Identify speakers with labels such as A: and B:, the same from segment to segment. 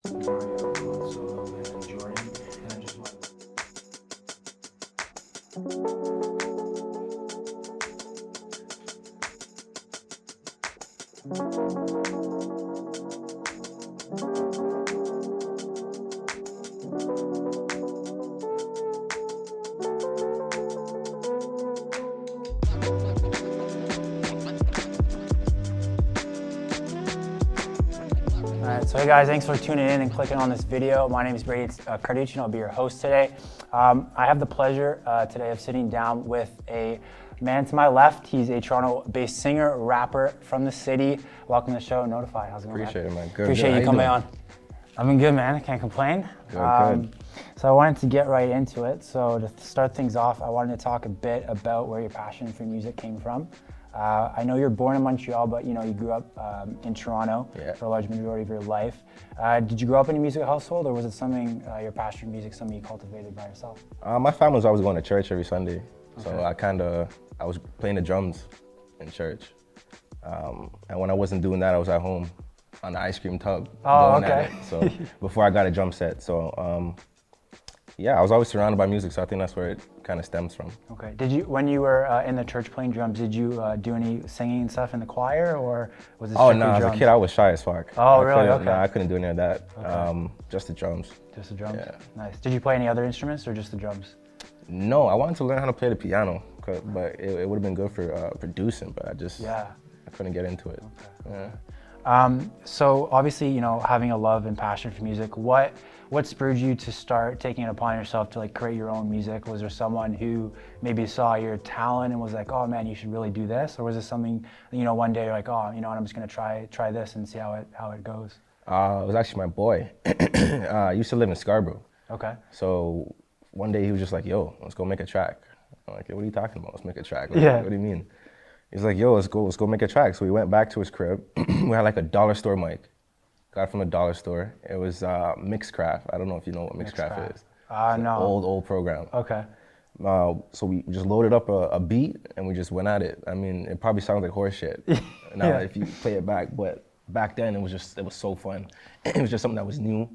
A: Mario, Solo, and then Jordan, and then just one. Alright, so hey guys, thanks for tuning in and clicking on this video. My name is Brady Carducci and I'll be your host today. I have the pleasure today of sitting down with a man to my left. He's a Toronto-based singer, rapper from the city. Welcome to the show, Notifi. How's it going,
B: Appreciate it, man. Good.
A: Appreciate
B: good.
A: you coming on. I've been good, man. I can't complain.
B: Good.
A: So I wanted to get right into it. So to start things off, I wanted to talk a bit about where your passion for music came from. I know you're born in Montreal, but you grew up in Toronto for a large majority of your life. Did you grow up in a music household, or was it something, your passion for music, something you cultivated by yourself?
B: My family was always going to church every Sunday, so I was playing the drums in church. And when I wasn't doing that, I was at home on the ice cream tub going at it. So before I got a drum set, so yeah, I was always surrounded by music, so I think that's where it kind of stems from.
A: Okay. Did you, when you were in the church playing drums, did you do any singing and stuff in the choir, or was it strictly
B: no,
A: drums?
B: As a kid, I was shy as fuck.
A: Oh, really? Okay.
B: No, I couldn't do any of that. Okay. Just the drums.
A: Just the drums?
B: Yeah.
A: Nice. Did you play any other instruments, or just the drums?
B: No, I wanted to learn how to play the piano, but it would have been good for producing, but I couldn't get into it. Okay. Yeah.
A: So obviously, having a love and passion for music, what spurred you to start taking it upon yourself to create your own music? Was there someone who maybe saw your talent and was like, oh man, you should really do this? Or was it something, one day you're like, oh, I'm just gonna try this and see how it goes?
B: It was actually my boy. I used to live in Scarborough.
A: Okay.
B: So one day he was just like, yo, let's go make a track. I'm like, what are you talking about? Let's make a track.
A: Yeah.
B: What do you mean? He's like, yo, let's go make a track. So we went back to his crib. We had a dollar store mic. Got it from a dollar store. It was Mixcraft. I don't know if you know what Mixcraft is.
A: No.
B: Old program.
A: Okay.
B: So we just loaded up a beat and we just went at it. I mean, it probably sounds like horse shit now if you play it back, but back then it was so fun. It was just something that was new.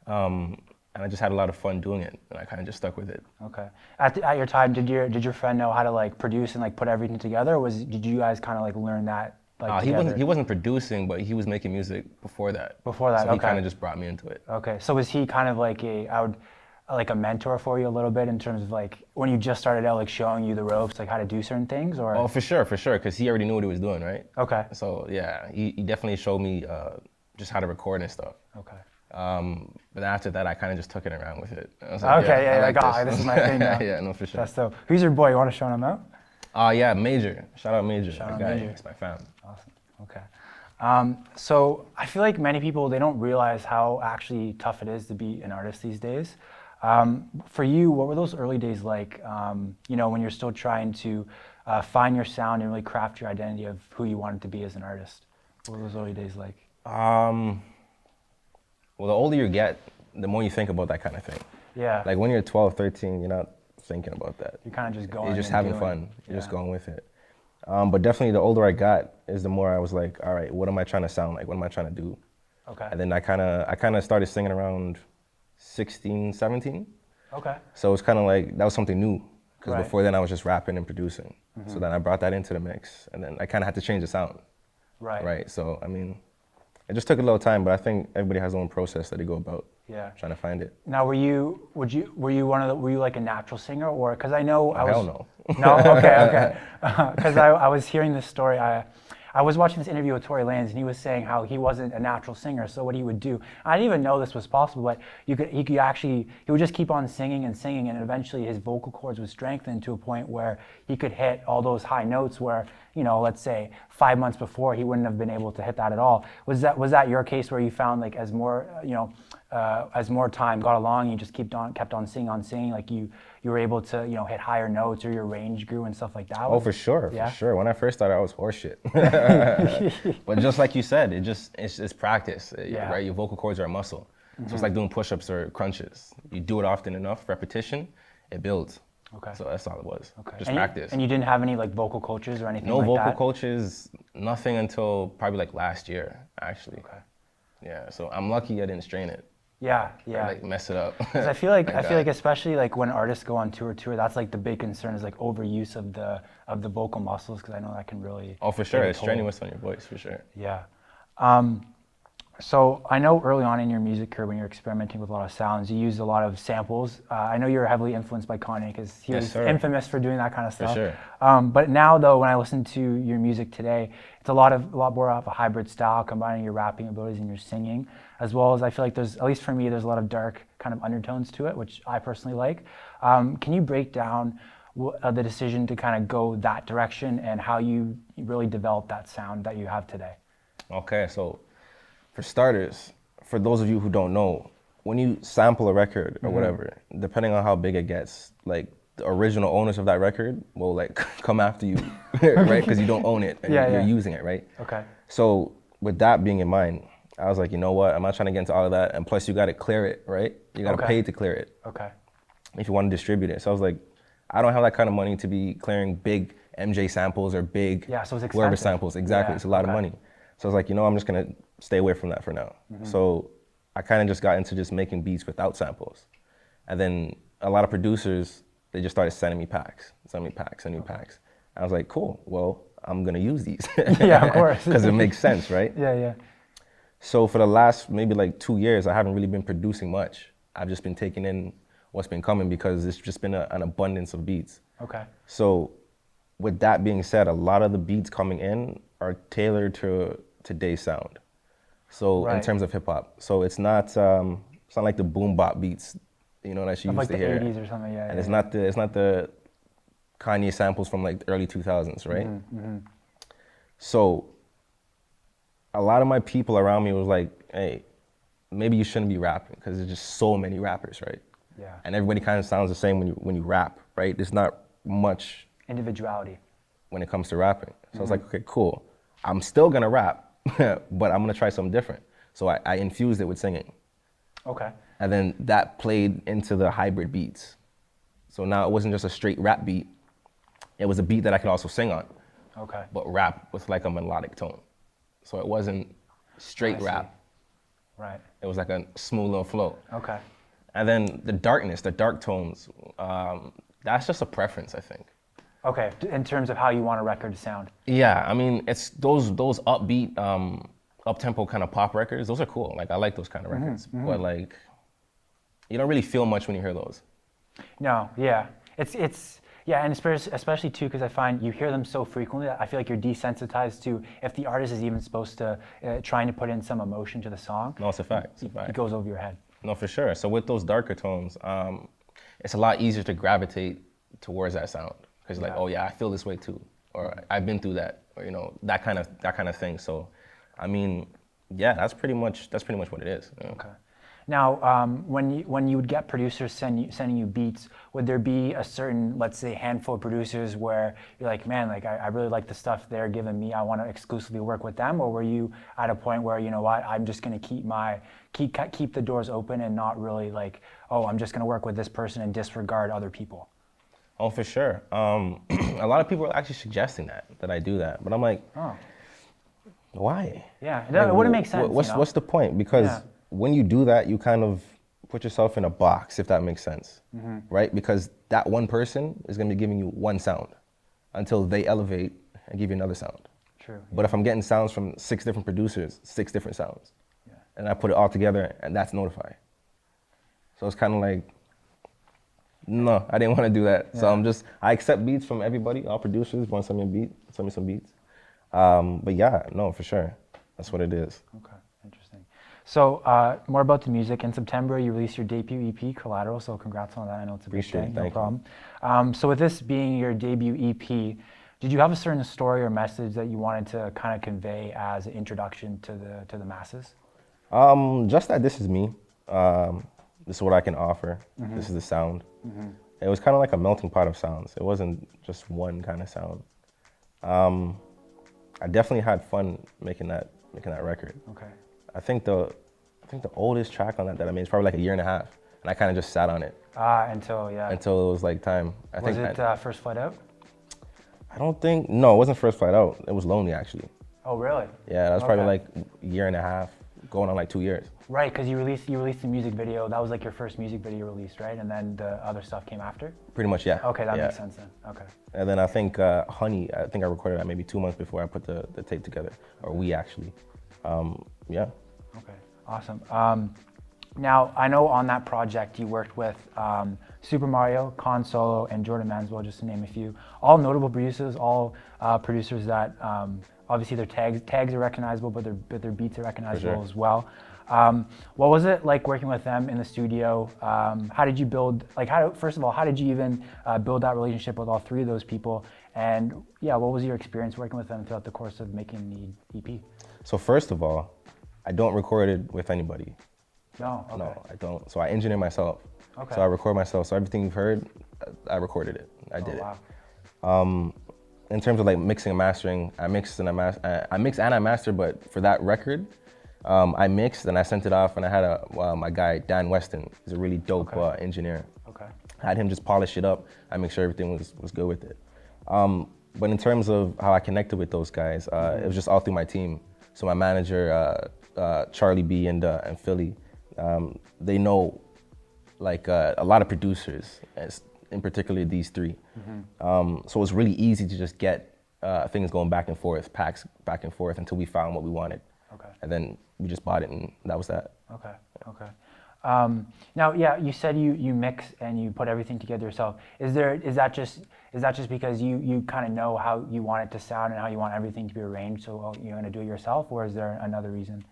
B: And I just had a lot of fun doing it, and I kind of just stuck with it.
A: Okay. At your time, did your friend know how to produce and put everything together, or did you guys kind of learn that together?
B: He wasn't producing, but he was making music before that.
A: Before that,
B: so
A: okay.
B: He kind of just brought me into it.
A: Okay. So was he kind of like a mentor for you a little bit in terms of when you just started out, showing you the ropes, how to do certain things, or?
B: Oh, for sure, because he already knew what he was doing, right?
A: Okay.
B: So yeah, he definitely showed me just how to record and stuff.
A: Okay.
B: But after that, I kind of just took it around with it. I was
A: this is my thing now.
B: Yeah, no, for sure.
A: That's dope. Who's your boy? You want to shout him out?
B: Yeah, Major. Shout out Major.
A: Shout out
B: guy.
A: Major.
B: It's my fam.
A: Awesome. Okay. So I feel like many people, they don't realize how actually tough it is to be an artist these days. For you, what were those early days like, when you're still trying to find your sound and really craft your identity of who you wanted to be as an artist? What were those early days like?
B: Well, the older you get, the more you think about that kind of thing.
A: Yeah.
B: When you're 12, 13, you're not thinking about that.
A: You're kind of just going.
B: You're just having fun. You're just going with it. But definitely the older I got is the more I was like, all right, what am I trying to sound like? What am I trying to do?
A: Okay.
B: And then I kind of started singing around 16, 17.
A: Okay.
B: So it was kind of that was something new. Because
A: Right.
B: before then I was just rapping and producing. So then I brought that into the mix. And then I kind of had to change the sound.
A: Right.
B: Right. So, I mean, it just took a little time, but I think everybody has their own process that they go about trying to find it.
A: Now, were you like a natural singer, or because I know
B: Hell no.
A: No, okay. Because I was hearing this story. I was watching this interview with Tory Lanez, and he was saying how he wasn't a natural singer. So what he would do, I didn't even know this was possible, but he would just keep on singing and singing, and eventually his vocal cords would strengthen to a point where he could hit all those high notes where, let's say 5 months before he wouldn't have been able to hit that at all. Was that your case where you found as more time got along, you just kept on singing, you were able to hit higher notes, or your range grew and stuff like that?
B: Oh, for sure. When I first started, I was horseshit. But just like you said, it's practice, right? Your vocal cords are a muscle. So it's like doing push-ups or crunches. You do it often enough, repetition, it builds.
A: Okay.
B: So that's all it was.
A: Okay.
B: Just practice.
A: And you didn't have any vocal coaches or anything
B: No
A: like that?
B: vocal coaches, nothing until probably last year, actually.
A: Okay.
B: Yeah, so I'm lucky I didn't strain it.
A: Yeah,
B: or
A: yeah.
B: like mess it up.
A: 'Cause I feel like especially like when artists go on tour, that's like the big concern is like overuse of the vocal muscles, because I know that can really.
B: Oh, for sure,
A: take a
B: it's
A: toll.
B: strenuous on your voice, for sure.
A: Yeah. So I know early on in your music career, when you're experimenting with a lot of sounds, you used a lot of samples. I know you were heavily influenced by Kanye, because he was infamous for doing that kind of stuff.
B: For sure.
A: But now, though, when I listen to your music today, it's a lot more of a hybrid style, combining your rapping abilities and your singing, as well as I feel like there's, at least for me, there's a lot of dark kind of undertones to it, which I personally like. Can you break down the decision to kind of go that direction and how you really developed that sound that you have today?
B: Okay, so for starters, for those of you who don't know, when you sample a record or whatever, depending on how big it gets, like the original owners of that record will like come after you, right? Because you don't own it and you're using it, right?
A: Okay.
B: So with that being in mind, I was like, you know what? I'm not trying to get into all of that. And plus you got to clear it, right? You got to pay to clear it.
A: Okay.
B: If you want to distribute it. So I was like, I don't have that kind of money to be clearing big MJ samples or big
A: so it's expensive.
B: whoever samples. Exactly,
A: Yeah,
B: it's a lot of money. So I was like, you know, I'm just gonna stay away from that for now. So I kind of just got into just making beats without samples. And then a lot of producers, they just started sending me packs. And I was like, cool, well, I'm gonna use these.
A: Yeah, of course.
B: Because it makes sense, right?
A: Yeah.
B: So for the last maybe like 2 years, I haven't really been producing much. I've just been taking in what's been coming because it's just been an abundance of beats.
A: Okay.
B: So with that being said, a lot of the beats coming in are tailored to today's sound. So in terms of hip hop, so it's not like the boom bop beats, you know, that you used to hear.
A: Like the 80s or something, yeah.
B: And it's not the Kanye samples from like the early 2000s, right? So a lot of my people around me was like, hey, maybe you shouldn't be rapping because there's just so many rappers, right?
A: Yeah.
B: And everybody kind of sounds the same when you rap, right? There's not much
A: individuality
B: when it comes to rapping. So I was like, okay, cool. I'm still gonna rap, but I'm gonna try something different. So I infused it with singing.
A: Okay.
B: And then that played into the hybrid beats. So now it wasn't just a straight rap beat. It was a beat that I could also sing on.
A: Okay.
B: But rap with like a melodic tone. So it wasn't straight rap.
A: Right.
B: It was like a smooth little flow.
A: Okay.
B: And then the darkness, the dark tones, that's just a preference, I think.
A: Okay, in terms of how you want a record to sound.
B: Yeah, I mean, it's those upbeat, up-tempo kind of pop records, those are cool. Like, I like those kind of records. But like, you don't really feel much when you hear those.
A: No, yeah. Yeah, and especially too, because I find you hear them so frequently that I feel like you're desensitized to if the artist is even supposed to, trying to put in some emotion to the song.
B: No, it's a fact.
A: It goes over your head.
B: No, for sure. So with those darker tones, it's a lot easier to gravitate towards that sound. Because like, oh yeah, I feel this way too. Or I've been through that. Or, you know, that kind of thing. So, I mean, yeah, that's pretty much what it is. You know?
A: Okay. Now, when you would get producers sending you beats, would there be a certain, let's say, handful of producers where you're like, man, like I really like the stuff they're giving me, I want to exclusively work with them? Or were you at a point where, you know what, I'm just going to keep the doors open and not really like, oh, I'm just going to work with this person and disregard other people?
B: Oh, for sure. A lot of people are actually suggesting that I do that, but I'm like, oh, why?
A: Yeah, it wouldn't make sense.
B: What's the point? Because when you do that, you kind of put yourself in a box, if that makes sense, right? Because that one person is going to be giving you one sound until they elevate and give you another sound.
A: True. Yeah.
B: But if I'm getting sounds from 6 different producers, 6 different sounds, and I put it all together, and that's Notifi. So it's kind of like, no, I didn't want to do that. Yeah. So I accept beats from everybody, all producers want to send me a beat, send me some beats. But yeah, no, for sure. That's what it is.
A: Okay, interesting. So more about the music. In September, you released your debut EP, Collateral, so congrats on that. I know it's a big thing, no problem. So with this being your debut EP, did you have a certain story or message that you wanted to kind of convey as an introduction to the masses?
B: Just that this is me. This is what I can offer. This is the sound. It was kind of like a melting pot of sounds. It wasn't just one kind of sound. I definitely had fun making that record.
A: Okay.
B: I think the oldest track on that I made is probably like 1.5 years, and I kind of just sat on it.
A: Until
B: it was like time.
A: Was it First Flight Out?
B: No, it wasn't First Flight Out. It was Lonely, actually.
A: Oh, really?
B: Yeah, that was probably like 1.5 years, going on like 2 years.
A: Right, because you released a music video. That was like your first music video release, right? And then the other stuff came after?
B: Pretty much, yeah.
A: Okay, that makes sense then. Okay.
B: And then I think Honey, I think I recorded that maybe 2 months before I put the tape together, or we actually. Yeah.
A: Okay, awesome. Now, I know on that project you worked with Super Mario, Con Solo, and Jordan Manswell, just to name a few. All notable producers, all producers that obviously their tags are recognizable, but their beats are recognizable as well. What was it like working with them in the studio? How did you build, first of all, how did you even build that relationship with all three of those people? And yeah, what was your experience working with them throughout the course of making the EP?
B: So first of all, I don't record it with anybody.
A: No, okay.
B: No, I don't. So I engineer myself.
A: Okay.
B: So I record myself. So everything you've heard, I recorded it. I did it. In terms of like mixing and mastering, I mix and I master, but for that record, I mixed and I sent it off, and I had my guy Dan Weston. He's a really dope engineer.
A: Okay.
B: I had him just polish it up. I make sure everything was good with it. But in terms of how I connected with those guys, it was just all through my team. So my manager, Charlie B and Philly, they know like a lot of producers, in particular these three. So it was really easy to just get things going back and forth, packs back and forth until we found what we wanted. Okay. And then we just bought it, and that was that.
A: Okay, okay. Now, yeah, you said you mix and you put everything together yourself. Is that just because you kind of know how you want it to sound and how you want everything to be arranged, so you're going to do it yourself, or is there another reason?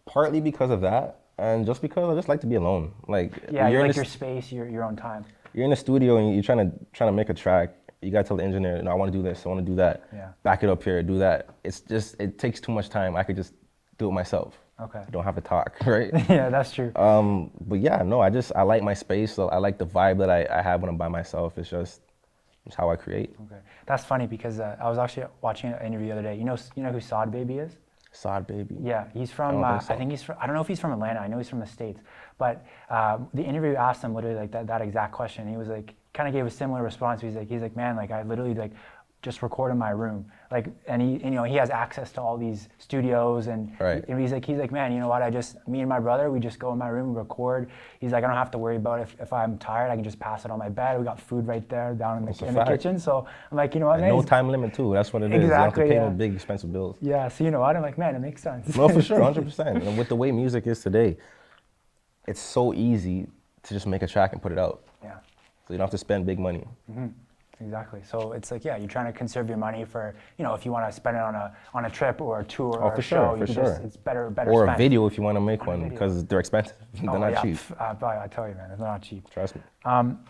B: Partly because of that, and just because I just like to be alone. Like,
A: yeah, you like your space, your own time.
B: You're in the studio and you're trying to make a track. You gotta tell the engineer, no, I want to do this, I want to do that. Yeah. Back it up here, do that. It takes too much time. I could just do it myself. Okay. I don't have to talk, right?
A: Yeah, that's true.
B: But yeah, no, I like my space. So I like the vibe that I have when I'm by myself. It's how I create.
A: Okay, that's funny because I was actually watching an interview the other day. You know who Sod Baby is?
B: Sod Baby.
A: Yeah, he's from. I think he's from. I don't know if he's from Atlanta. I know he's from the States. But the interview asked him literally like that exact question. He was like, kind of gave a similar response. He's like, man, like I literally like just record in my room, like, and he has access to all these studios, and he's like, man, you know what? Me and my brother, we just go in my room, record. He's like, I don't have to worry about if I'm tired, I can just pass it on my bed. We got food right there down in the kitchen. So I'm like, you know what, man?
B: No time limit too. That's what it is. You don't have to pay no big expensive bills.
A: Yeah. So you know what? I'm like, man, it makes sense.
B: No, for sure, 100%. And with the way music is today, it's so easy to just make a track and put it out. Yeah. So you don't have to spend big money. Mm-hmm.
A: Exactly. So it's like, yeah, you're trying to conserve your money for, if you want to spend it on a trip or a tour or a show.
B: For sure.
A: It's better
B: or
A: spent.
B: A video if you want to make one, because they're expensive. They're not cheap.
A: I tell you, man, they're not cheap.
B: Trust me.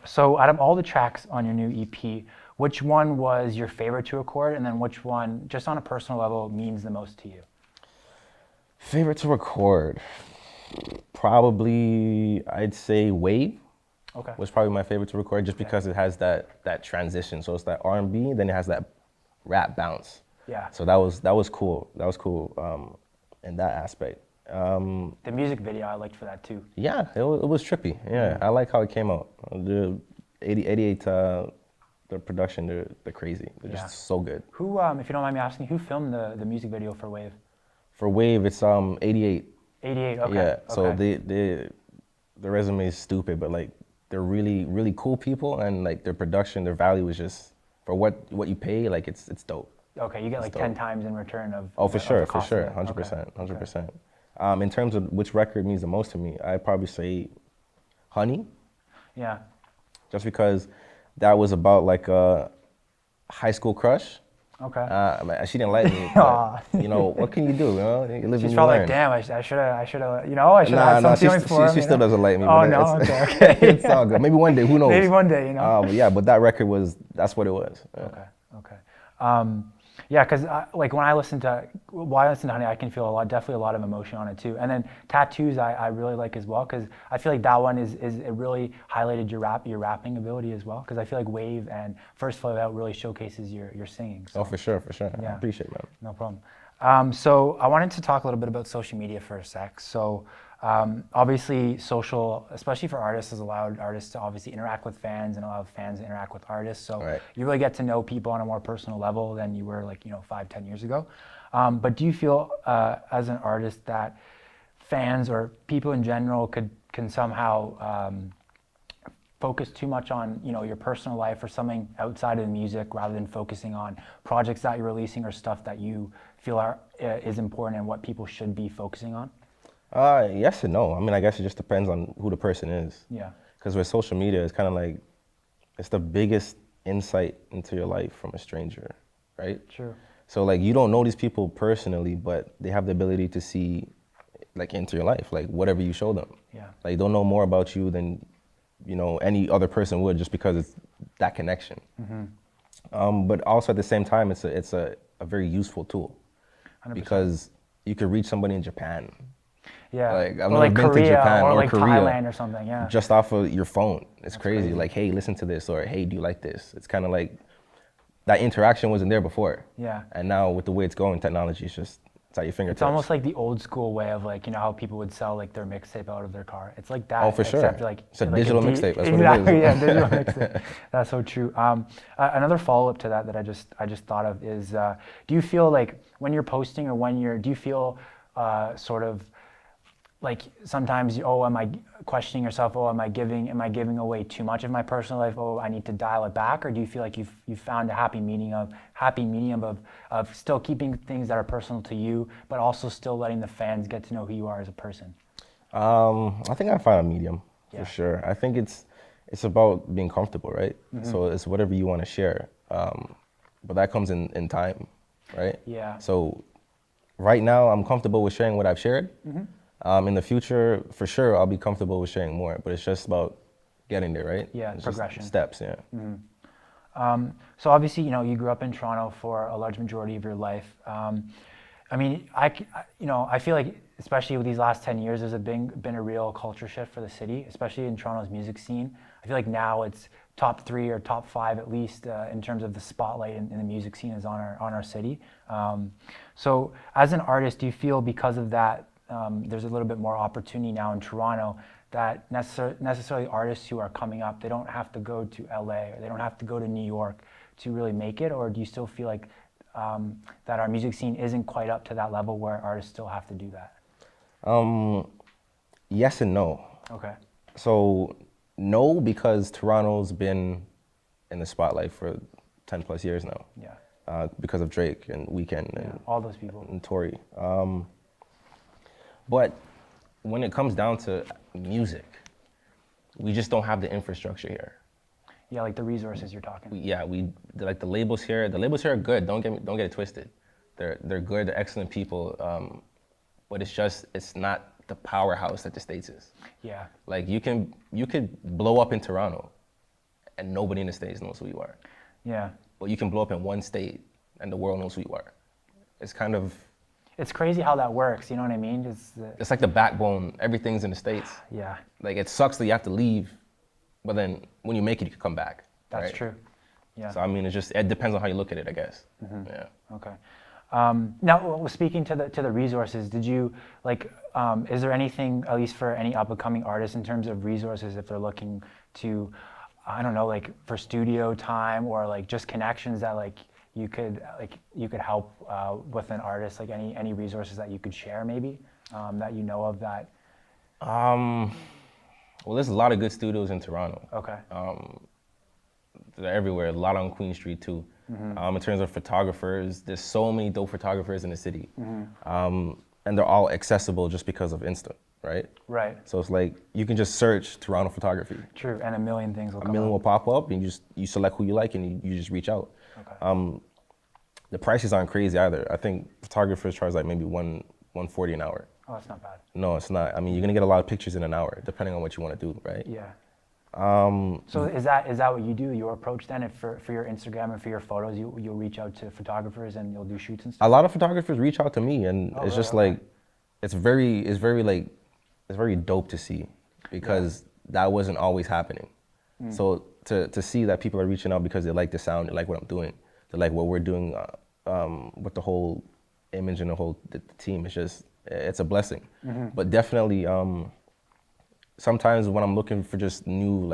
A: So out of all the tracks on your new EP, which one was your favorite to record, and then which one, just on a personal level, means the most to you?
B: Favorite to record? Probably, I'd say Wave. Okay. Was probably my favorite to record, just because it has that transition. So it's that R&B, then it has that rap bounce. Yeah. So that was cool. That was cool in that aspect.
A: The music video I liked for that too.
B: Yeah, it was trippy. Yeah, I like how it came out. The 88, the production, they're crazy. They're just so good.
A: Who, if you don't mind me asking, who filmed the music video for Wave?
B: For Wave, it's 88.
A: 88. Okay.
B: Yeah. So the resume is stupid, but like, they're really, really cool people, and like their production, their value is just, for what you pay, like it's dope.
A: Okay, you get like 10 times in return of.
B: Oh, for sure, 100%. In terms of which record means the most to me, I'd probably say Honey. Yeah. Just because that was about like a high school crush. Okay. She didn't like me, but, what can you do? You live.
A: She's probably like, damn, I should have, I should have some feelings for him.
B: She still doesn't like me.
A: Oh no, okay.
B: It's all good. Maybe one day, who knows?
A: Maybe one day,
B: But yeah, but that record that's what it was. Yeah.
A: Okay. Yeah, because when I listen to Honey, I can feel definitely a lot of emotion on it too. And then Tattoos, I really like as well, because I feel like that one it really highlighted your rapping ability as well. Because I feel like Wave and First Flow Out really showcases your singing. So.
B: Oh, for sure. Yeah. I appreciate it, man.
A: No problem. So I wanted to talk a little bit about social media for a sec. So obviously social, especially for artists, has allowed artists to obviously interact with fans and allow fans to interact with artists. So you really get to know people on a more personal level than you were 5-10 years ago. But do you feel as an artist that fans or people in general can somehow focus too much on your personal life or something outside of the music rather than focusing on projects that you're releasing or stuff that you feel is important and what people should be focusing on?
B: Yes and no. I mean, I guess it just depends on who the person is.
A: Yeah.
B: Because with social media, it's kind of like, it's the biggest insight into your life from a stranger, right?
A: True.
B: So like, you don't know these people personally, but they have the ability to see like into your life, like whatever you show them.
A: Yeah.
B: Like, they don't know more about you than any other person would, just because it's that connection. But also at the same time, it's a very useful tool
A: 100%.
B: because you could reach somebody in Japan.
A: Yeah.
B: Like, I've
A: or
B: never
A: like
B: been
A: Korea,
B: to Japan
A: or like
B: Korea,
A: Thailand or something. Yeah.
B: just off of your phone. It's crazy.
A: crazy.
B: Like, hey, listen to this, or hey, do you like this? It's kind of like that interaction wasn't there before.
A: Yeah.
B: And now with the way it's going, technology is just, it's at your fingertips.
A: It's almost like the old school way of like, how people would sell like their mixtape out of their car. It's like that.
B: Oh, for sure.
A: Except like,
B: It's a
A: like
B: digital mixtape. That's
A: exactly,
B: what it is.
A: Yeah, digital mixtape. That's so true. Another follow-up to that I just thought of is, do you feel like when you're posting or do you feel sort of like sometimes, am I questioning yourself? Am I giving away too much of my personal life? I need to dial it back. Or do you feel like you've found a happy medium of still keeping things that are personal to you, but also still letting the fans get to know who you are as a person?
B: I think I found a medium for sure. I think it's about being comfortable, right? So it's whatever you want to share, but that comes in time, right?
A: Yeah.
B: So right now I'm comfortable with sharing what I've shared. In the future, for sure, I'll be comfortable with sharing more, but it's just about getting there, right?
A: Yeah,
B: it's
A: progression.
B: Just steps, yeah.
A: So obviously, you grew up in Toronto for a large majority of your life. I mean, I feel like, especially with these last 10 years, there's been a real culture shift for the city, especially in Toronto's music scene. I feel like now it's top 3 or top 5 at least in terms of the spotlight in the music scene is on our city. So as an artist, do you feel because of that, there's a little bit more opportunity now in Toronto that necessarily artists who are coming up, they don't have to go to LA or they don't have to go to New York to really make it? Or do you still feel like that our music scene isn't quite up to that level where artists still have to do that?
B: Yes and no.
A: Okay.
B: So no, because Toronto's been in the spotlight for 10 plus years now.
A: Yeah.
B: Because of Drake and Weeknd and
A: all those people.
B: And Tory. But when it comes down to music, we just don't have the infrastructure here.
A: Yeah, like the resources you're talking.
B: We like the labels here. The labels here are good. Don't get it twisted. They're good. They're excellent people. But it's not the powerhouse that the States is.
A: Yeah.
B: Like you could blow up in Toronto, and nobody in the States knows who you are.
A: Yeah.
B: But you can blow up in one state, and the world knows who you are. It's kind of.
A: It's crazy how that works, you know what I mean?
B: It's like the backbone, everything's in the States.
A: Yeah.
B: Like it sucks that you have to leave, but then when you make it, you can come back.
A: That's
B: right?
A: true. Yeah.
B: So I mean, it depends on how you look at it, I guess. Yeah.
A: Okay. Now, speaking to the resources, did you is there anything, at least for any up and coming artists, in terms of resources if they're looking to, I don't know, like for studio time or like just connections that you could help with an artist, like any resources that you could share maybe that you know of that?
B: Well, there's a lot of good studios in Toronto.
A: Okay.
B: They're everywhere. A lot on Queen Street too. In terms of photographers, there's so many dope photographers in the city, and they're all accessible just because of Insta, right?
A: Right.
B: So it's like you can just search Toronto photography.
A: True, and a million things will come
B: A million
A: up.
B: will pop up, and you select who you like, and you just reach out.
A: Okay.
B: The prices aren't crazy either. I think photographers charge like maybe $140 an hour.
A: Oh, that's not bad.
B: No, it's not. I mean, you're gonna get a lot of pictures in an hour, depending on what you want to do, right?
A: Yeah. So is that what you do? Your approach then, if for your Instagram and for your photos, you'll reach out to photographers and you'll do shoots and stuff?
B: A lot of photographers reach out to me, and it's
A: really?
B: just
A: Okay.
B: like, it's very dope to see, because that wasn't always happening. So to see that people are reaching out because they like the sound, they like what I'm doing, they like what we're doing with the whole image and the team, it's a blessing. But definitely, sometimes when I'm looking for just new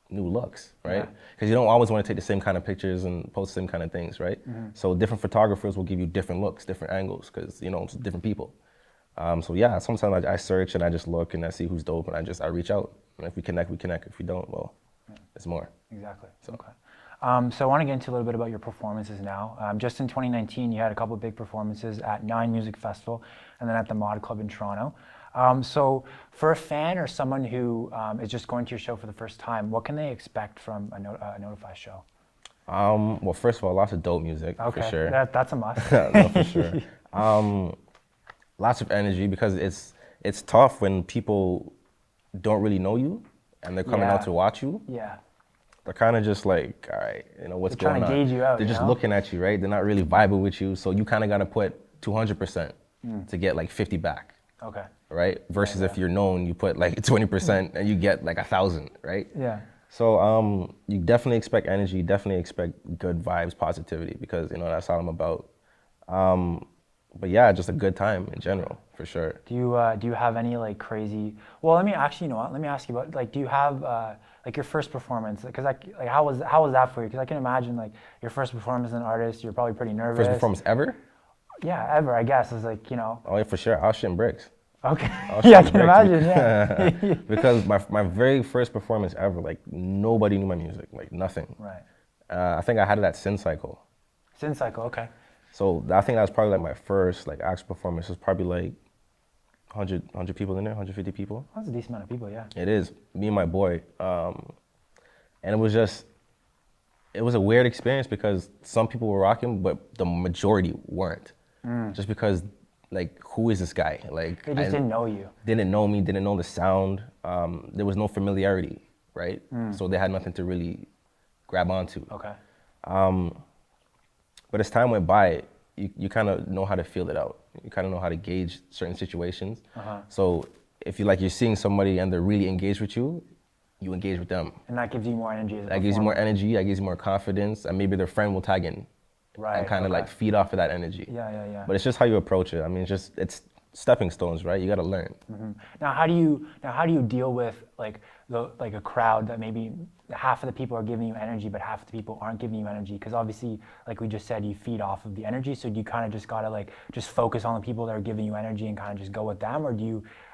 B: new looks, right? Because you don't always want to take the same kind of pictures and post the same kind of things, right? So different photographers will give you different looks, different angles, because it's different people. So yeah, sometimes I search and I just look and I see who's dope and I reach out. And if we connect, we connect. If we don't, well, it's more.
A: Exactly. So. Okay. So I want to get into a little bit about your performances now. Just in 2019, you had a couple of big performances at 9 Music Festival and then at the Mod Club in Toronto. So for a fan or someone who is just going to your show for the first time, what can they expect from a Notifi show?
B: Well, first of all, lots of dope music, for sure.
A: That's a must.
B: No, for sure. Lots of energy, because it's tough when people don't really know you and they're coming out to watch you.
A: Yeah.
B: They're kind of just like, all right, what's going on?
A: They're trying to gauge you out.
B: They're just looking at you, right? They're not really vibing with you, so you kind of got to put 200% to get like 50 back.
A: Okay.
B: Right? Versus if you're known, you put like 20% and you get like 1,000, right?
A: Yeah.
B: So you definitely expect energy, definitely expect good vibes, positivity, because that's all I'm about. But yeah, just a good time in general, for sure.
A: Do you have any like crazy? Well, let me actually, let me ask you about like, do you have like your first performance? Because like how was that for you? Because I can imagine like your first performance as an artist, you're probably pretty nervous.
B: First performance ever?
A: Yeah, ever, I guess. It's like,
B: Oh yeah, for sure. I was shitting bricks.
A: Okay. Yeah, I can imagine. Yeah.
B: Because my very first performance ever, like nobody knew my music, like nothing.
A: Right.
B: I think I had it at Sin Cycle.
A: Sin Cycle, okay.
B: So I think that was probably like my first like actual performance. It was probably like 100 people in there, 150 people.
A: That's a decent amount of people, yeah.
B: It is. Me and my boy. And it was a weird experience because some people were rocking, but the majority weren't. Just because, like, who is this guy? Like,
A: they just didn't know you.
B: Didn't know me, didn't know the sound. There was no familiarity, right? So they had nothing to really grab onto.
A: Okay.
B: But as time went by, you kind of know how to feel it out. You kind of know how to gauge certain situations. So if you're seeing somebody and they're really engaged with you, you engage with them.
A: And that gives you more energy as a
B: That gives you more energy, that gives you more confidence, and maybe their friend will tag in.
A: Right.
B: And kind of like feed off of that energy.
A: Yeah.
B: But it's just how you approach it. I mean, it's stepping stones, right? You got to learn.
A: Now, how do you deal with like a crowd that maybe half of the people are giving you energy, but half of the people aren't giving you energy? Because obviously, like we just said, you feed off of the energy. So do you kind of just gotta like just focus on the people that are giving you energy and kind of just go with them, or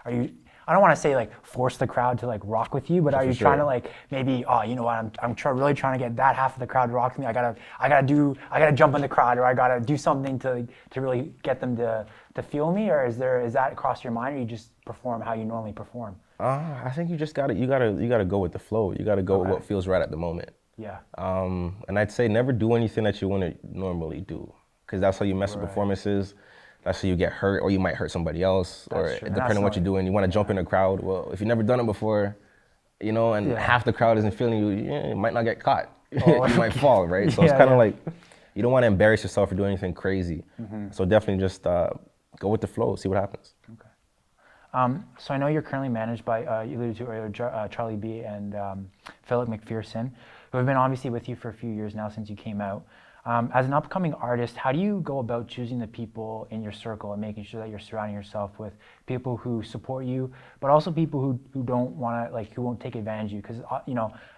A: are you? I don't want to say like force the crowd to like rock with you, but are you trying to like maybe you know what, I'm really trying to get that half of the crowd to rock with me. I gotta jump in the crowd, or I gotta do something to really get them to feel me, or is that across your mind, or you just perform how you normally perform?
B: I think you just gotta go with the flow. You gotta go with what feels right at the moment.
A: Yeah.
B: And I'd say never do anything that you wouldn't normally do, because that's how you mess with performances. That's how you get hurt, or you might hurt somebody else, or depending on what you're doing, you want to jump in a crowd. Well, if you've never done it before, and half the crowd isn't feeling you, you might not get caught. You might fall, right? So it's kind of like, you don't want to embarrass yourself or do anything crazy. So definitely just go with the flow, see what happens.
A: Okay. So I know you're currently managed by, you alluded to earlier, Charlie B and Philip McPherson, who have been obviously with you for a few years now since you came out. As an upcoming artist, how do you go about choosing the people in your circle and making sure that you're surrounding yourself with people who support you, but also people who don't want to, like, who won't take advantage of you? Because,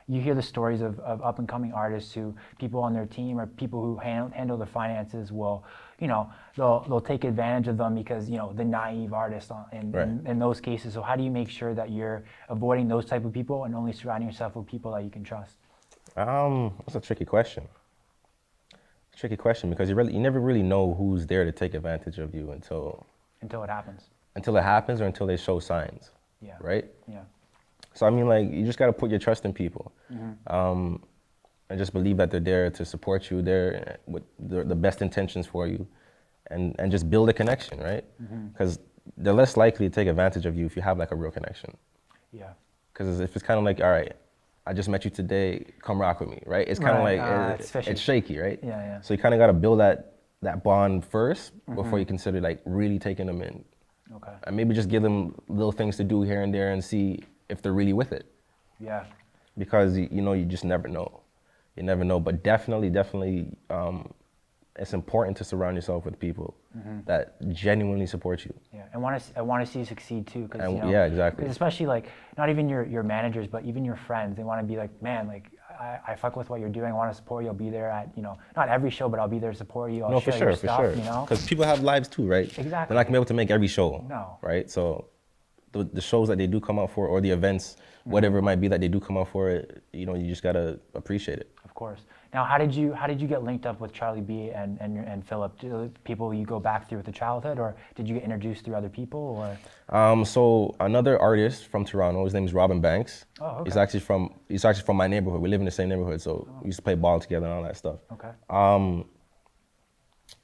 A: you hear the stories of up and coming artists who people on their team or people who handle their finances will, they'll take advantage of them because, the naive artist in those cases. So how do you make sure that you're avoiding those type of people and only surrounding yourself with people that you can trust?
B: That's a tricky question. Because you never really know who's there to take advantage of you until
A: it happens.
B: Until it happens, or until they show signs.
A: Yeah.
B: Right?
A: Yeah.
B: So I mean, like, you just gotta put your trust in people, and just believe that they're there to support you, they're with the best intentions for you, and just build a connection, right? Because they're less likely to take advantage of you if you have like a real connection.
A: Yeah.
B: Because if it's kind of like, all right, I just met you today, come rock with me, right? It's kind of like, it's shaky, right?
A: Yeah.
B: So you kind of got to build that bond first before you consider like really taking them in.
A: Okay.
B: And maybe just give them little things to do here and there and see if they're really with it.
A: Yeah.
B: Because, you just never know. You never know, but definitely it's important to surround yourself with people that genuinely support you.
A: Yeah, and I want to see you succeed too, because you know,
B: yeah, exactly.
A: 'cause especially like not even your managers, but even your friends, they want to be like, man, like I fuck with what you're doing. I want to support you. I'll be there at, you know, not every show, but I'll be there to support you. I'll
B: No,
A: share
B: for sure,
A: your stuff,
B: for sure.
A: you know,
B: Because people have lives too, right?
A: Exactly.
B: They're not gonna be able to make every show.
A: No.
B: Right. So the shows that they do come out for, or the events, whatever it might be that they do come out for, you know, you just gotta appreciate it.
A: Of course. Now, how did you get linked up with Charlie B and Philip? People you go back through with the childhood, or did you get introduced through other people, or?
B: So another artist from Toronto, his name is Robin Banks.
A: Oh, okay.
B: He's actually from my neighborhood. We live in the same neighborhood, so we used to play ball together and all that stuff.
A: Okay.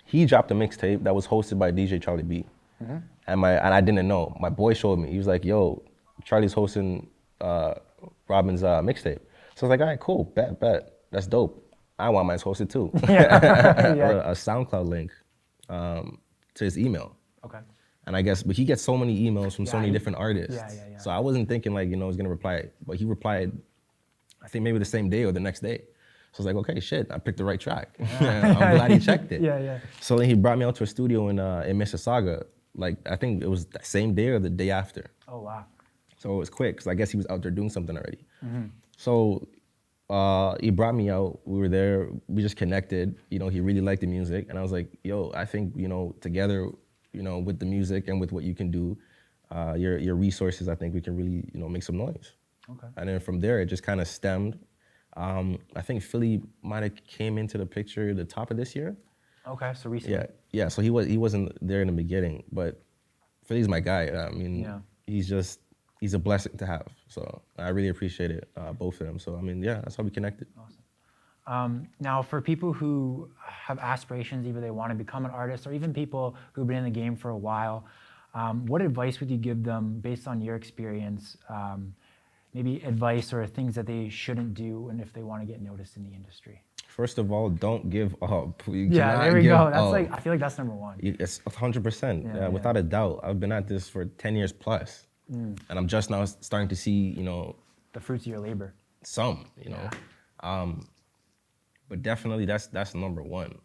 B: He dropped a mixtape that was hosted by DJ Charlie B. And I didn't know. My boy showed me. He was like, "Yo, Charlie's hosting Robin's mixtape." So I was like, "All right, cool, bet. That's dope. I want mine hosted too."
A: Yeah.
B: A SoundCloud link to his email.
A: Okay.
B: And I guess, but he gets so many emails from so many different artists.
A: Yeah.
B: So I wasn't thinking like, you know, he's gonna reply, but he replied, I think maybe the same day or the next day. So I was like, okay, shit, I picked the right track. I'm glad he checked it.
A: Yeah.
B: So then he brought me out to a studio in Mississauga. Like, I think it was the same day or the day after.
A: Oh, wow.
B: So it was quick, because I guess he was out there doing something already. So he brought me out, we were there, we just connected. You know, he really liked the music. And I was like, yo, I think, you know, together, you know, with the music and with what you can do, your resources, I think we can really, you know, make some noise.
A: Okay.
B: And then from there, it just kind of stemmed. I think Philly might have came into the picture the top of this year.
A: Okay, so recently.
B: Yeah. So he wasn't there in the beginning, but Philly's my guy. I mean, he's a blessing to have. So I really appreciate it, both of them. So I mean, yeah, that's how we connected.
A: Awesome. Now, for people who have aspirations, either they want to become an artist, or even people who've been in the game for a while, what advice would you give them based on your experience? Maybe advice or things that they shouldn't do, and if they want to get noticed in the industry.
B: First of all, don't give up.
A: There we go. That's like, I feel like that's number one.
B: It's 100%, without a doubt. I've been at this for 10 years plus, and I'm just now starting to see, you know,
A: the fruits of your labor.
B: Some, you know, but definitely that's number one.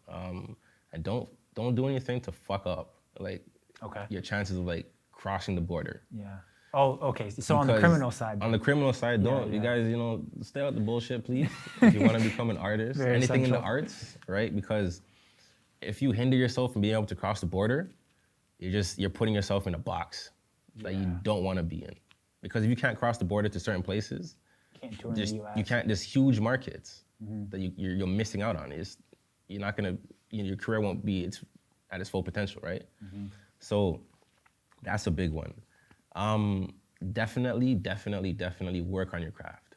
B: And don't do anything to fuck up like your chances of like crossing the border.
A: Yeah. Oh, okay. So on the criminal side.
B: On the criminal side, you guys, you know, stay out the bullshit, please. If you want to become an artist, anything in the arts, right? Because if you hinder yourself from being able to cross the border, you're putting yourself in a box that you don't want to be in. Because if you can't cross the border to certain places,
A: can't tour in the US.
B: You can't. There's huge markets that you're missing out on. You're not gonna. You know, your career won't be at its full potential, right? So that's a big one. Definitely work on your craft.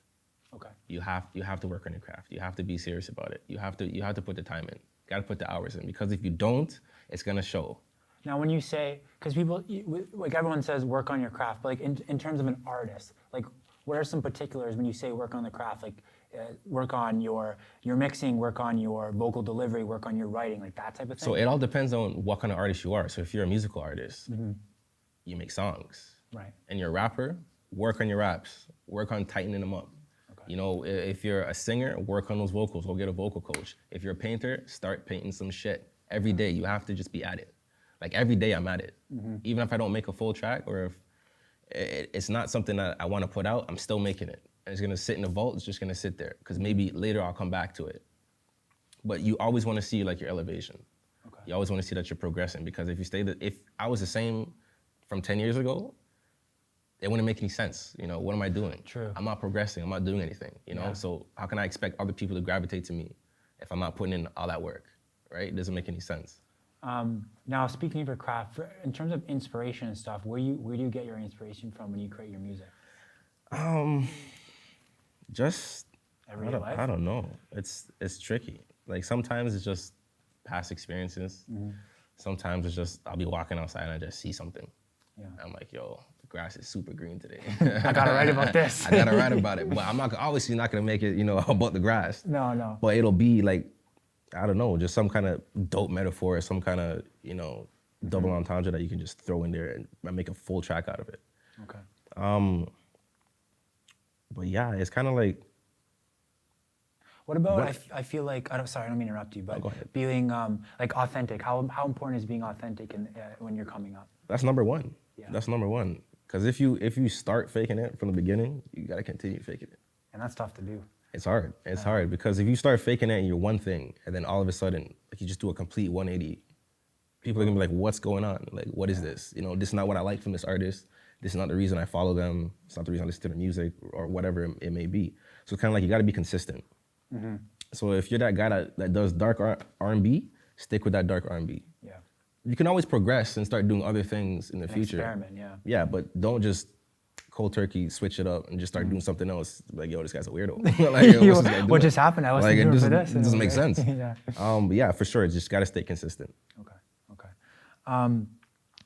A: Okay.
B: You have to work on your craft. You have to be serious about it. You have to put the time in. Got to put the hours in, because if you don't, it's gonna show.
A: Now, when you say, because people, like everyone says, work on your craft, but like in terms of an artist, like what are some particulars when you say work on the craft? Like work on your mixing, work on your vocal delivery, work on your writing, like that type of thing?
B: So it all depends on what kind of artist you are. So if you're a musical artist, you make songs.
A: Right.
B: And you're a rapper, work on your raps. Work on tightening them up. Okay. You know, if you're a singer, work on those vocals. Go get a vocal coach. If you're a painter, start painting some shit. Every day, you have to just be at it. Like every day I'm at it. Even if I don't make a full track, or if it's not something that I want to put out, I'm still making it. And it's gonna sit in the vault, it's just gonna sit there. Because maybe later I'll come back to it. But you always wanna see like your elevation. Okay. You always wanna see that you're progressing, because if I was the same from 10 years ago, it wouldn't make any sense. You know, what am I doing?
A: True.
B: I'm not progressing, I'm not doing anything, you know? So how can I expect other people to gravitate to me if I'm not putting in all that work, right? It doesn't make any sense.
A: Now, speaking of your craft, in terms of inspiration and stuff, where do you get your inspiration from when you create your music?
B: Just,
A: Everyday life?
B: I don't know. It's tricky. Like sometimes it's just past experiences. Sometimes it's just, I'll be walking outside and I just see something. Yeah. I'm like, yo, the grass is super green today.
A: I gotta write about this.
B: I gotta write about it. But I'm obviously not gonna make it, you know, about the grass.
A: No.
B: But it'll be like, I don't know, just some kind of dope metaphor, or some kind of, you know, double entendre that you can just throw in there and make a full track out of it. Okay. But yeah, it's kind of like.
A: What about, I feel like, sorry, I don't mean to interrupt you, but
B: go ahead.
A: being like authentic, how important is being authentic when you're coming up?
B: That's number one.
A: Yeah.
B: That's number one. Because if you start faking it from the beginning, you gotta continue faking it.
A: And that's tough to do.
B: It's hard. It's hard because if you start faking it and you're one thing, and then all of a sudden, like you just do a complete 180, people are gonna be like, "What's going on? Like, what is this? You know, this is not what I like from this artist. This is not the reason I follow them. It's not the reason I listen to their music or whatever it may be." So it's kind of like you gotta be consistent.
A: Mm-hmm.
B: So if you're that guy that does dark R&B, stick with that dark R&B.
A: Yeah.
B: You can always progress and start doing other things in the future.
A: Experiment, yeah.
B: Yeah, but don't just cold turkey switch it up and just start doing something else. Like, yo, this guy's a weirdo. Like, yo, what's this guy
A: what
B: doing?
A: just happened? I was
B: Like,
A: thinking
B: it
A: for this.
B: It doesn't make sense.
A: Yeah.
B: But yeah, for sure, just gotta stay consistent.
A: Okay.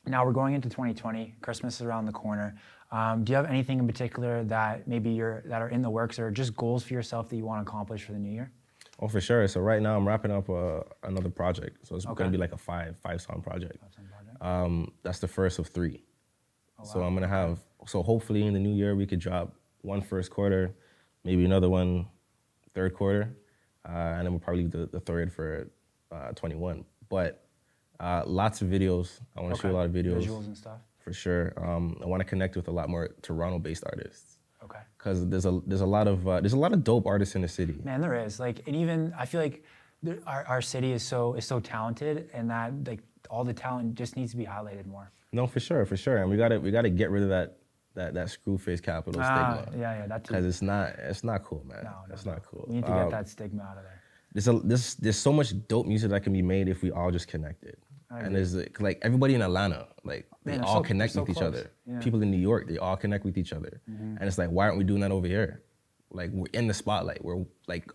A: Now we're going into 2020. Christmas is around the corner. Do you have anything in particular that maybe that are in the works or just goals for yourself that you want to accomplish for the new year?
B: Oh, for sure. So right now I'm wrapping up another project. So it's gonna be like a five song project. That's the first of 3. Oh, wow. So I'm gonna have, so hopefully in the new year we could drop one first quarter, maybe another one third quarter, and then we'll probably leave the third for 21. But lots of videos. I want to shoot a lot of videos.
A: Visuals and stuff.
B: For sure. I want to connect with a lot more Toronto-based artists.
A: Okay.
B: Because there's a lot of dope artists in the city.
A: Man, there is. Like, and even I feel like our city is so talented, and that like all the talent just needs to be highlighted more.
B: No, for sure. And we gotta get rid of that screw face capital stigma.
A: Yeah, that too.
B: Because it's not cool, man.
A: No,
B: it's not cool.
A: We need to get that stigma out of there.
B: There's so much dope music that can be made if we all just connected. And there's like everybody in Atlanta, like they all connect with each other. Yeah. People in New York, they all connect with each other. Mm-hmm. And it's like, why aren't we doing that over here? Like, we're in the spotlight. We're like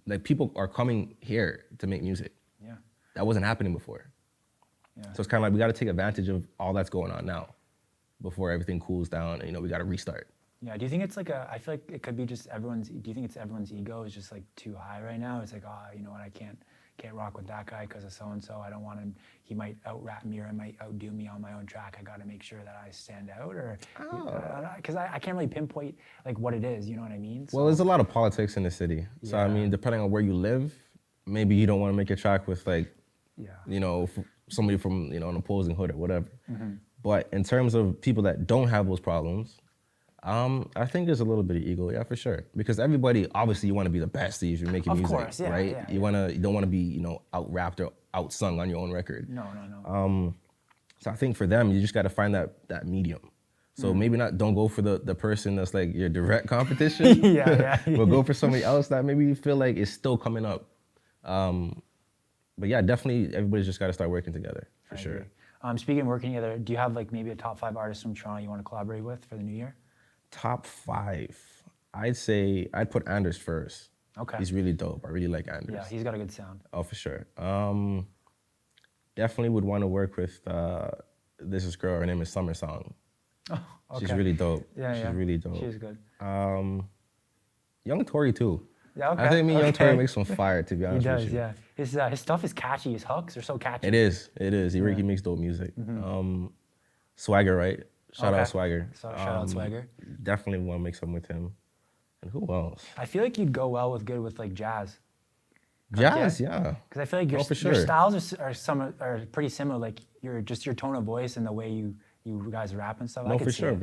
B: like people are coming here to make music.
A: Yeah.
B: That wasn't happening before. Yeah. So it's kind of like we got to take advantage of all that's going on now before everything cools down and, we got to restart.
A: Yeah, do you think it's like I feel like it could be just do you think it's everyone's ego is just like too high right now? It's like, you know what, I can't rock with that guy because of so-and-so. I don't want him, he might out-rap me or I might outdo me on my own track. I got to make sure that I stand out or, because I can't really pinpoint like what it is, you know what I mean? So,
B: well, there's a lot of politics in the city. So, I mean, depending on where you live, maybe you don't want to make a track with like, somebody from, an opposing hood or whatever. Mm-hmm. But in terms of people that don't have those problems, I think there's a little bit of ego, yeah, for sure. Because everybody, obviously, you want to be the best if you're making music,
A: course, yeah,
B: right?
A: Yeah,
B: you don't want to be, out-rapped or out-sung on your own record.
A: No.
B: So I think for them, you just got to find that medium. So maybe don't go for the person that's like your direct competition. But go for somebody else that maybe you feel like is still coming up. But yeah, definitely, everybody's just got to start working together, for sure.
A: Speaking of working together, do you have like maybe a top 5 artists from Toronto you want to collaborate with for the new year?
B: Top 5, I'd say I'd put Anders first.
A: Okay.
B: He's really dope. I really like Anders.
A: Yeah, he's got a good sound.
B: Oh, for sure. Definitely would want to work with this girl. Her name is Summer Song.
A: Oh, okay.
B: She's really dope.
A: Yeah,
B: She's really dope.
A: She's good.
B: Young Tory too.
A: Yeah, okay.
B: I think Young Tory makes some fire, to be honest with you.
A: He does, yeah. His stuff is catchy. His hooks are so catchy.
B: It is. He makes dope music. Mm-hmm. Swagger, right? Shout out Swagger.
A: Shout out Swagger.
B: Definitely want to make something with him. And who else?
A: I feel like you'd go well with like jazz.
B: Jazz, yeah.
A: Because I feel like your styles are pretty similar. Like your tone of voice and the way you guys rap and stuff.
B: No, for sure.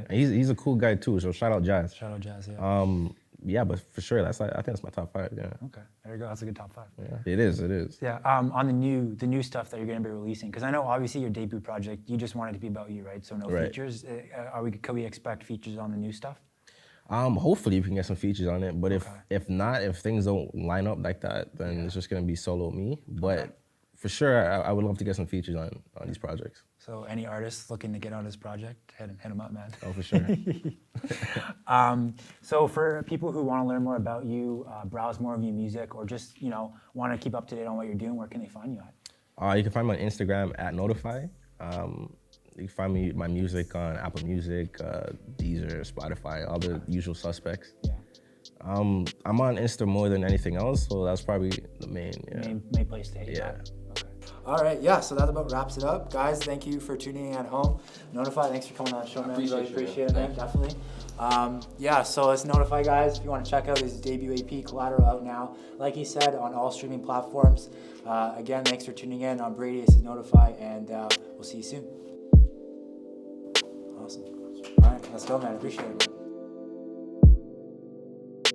B: And he's a cool guy too. So shout out Jazz.
A: Shout out Jazz. Yeah.
B: Yeah, but for sure, I think that's my top 5. Yeah.
A: Okay, there you go. That's a good top 5.
B: Yeah, it is.
A: Yeah. On the new stuff that you're going to be releasing, because I know obviously your debut project, you just want it to be about you, right? So no features. Could we expect features on the new stuff?
B: Hopefully we can get some features on it, but if not, if things don't line up like that, then it's just going to be solo me. But for sure, I would love to get some features on these projects.
A: So any artists looking to get on this project, hit him up, man.
B: Oh, for sure.
A: So for people who want to learn more about you, browse more of your music, or just want to keep up to date on what you're doing, where can they find you at?
B: You can find me on Instagram at Notifi. You can find my music on Apple Music, Deezer, Spotify, all the usual suspects. Yeah. I'm on Insta more than anything else, so that's probably the main
A: place to hit you at. Okay. All right, yeah, so that about wraps it up. Guys, thank you for tuning in at home. Notifi, thanks for coming on the show, man. Really appreciate it, man, definitely. Yeah, so it's Notifi, guys. If you want to check out his debut AP, Collateral, out now. Like he said, on all streaming platforms. Again, thanks for tuning in. I'm Brady, this is Notifi, and we'll see you soon. Awesome. All right, let's go, man. Appreciate it, man.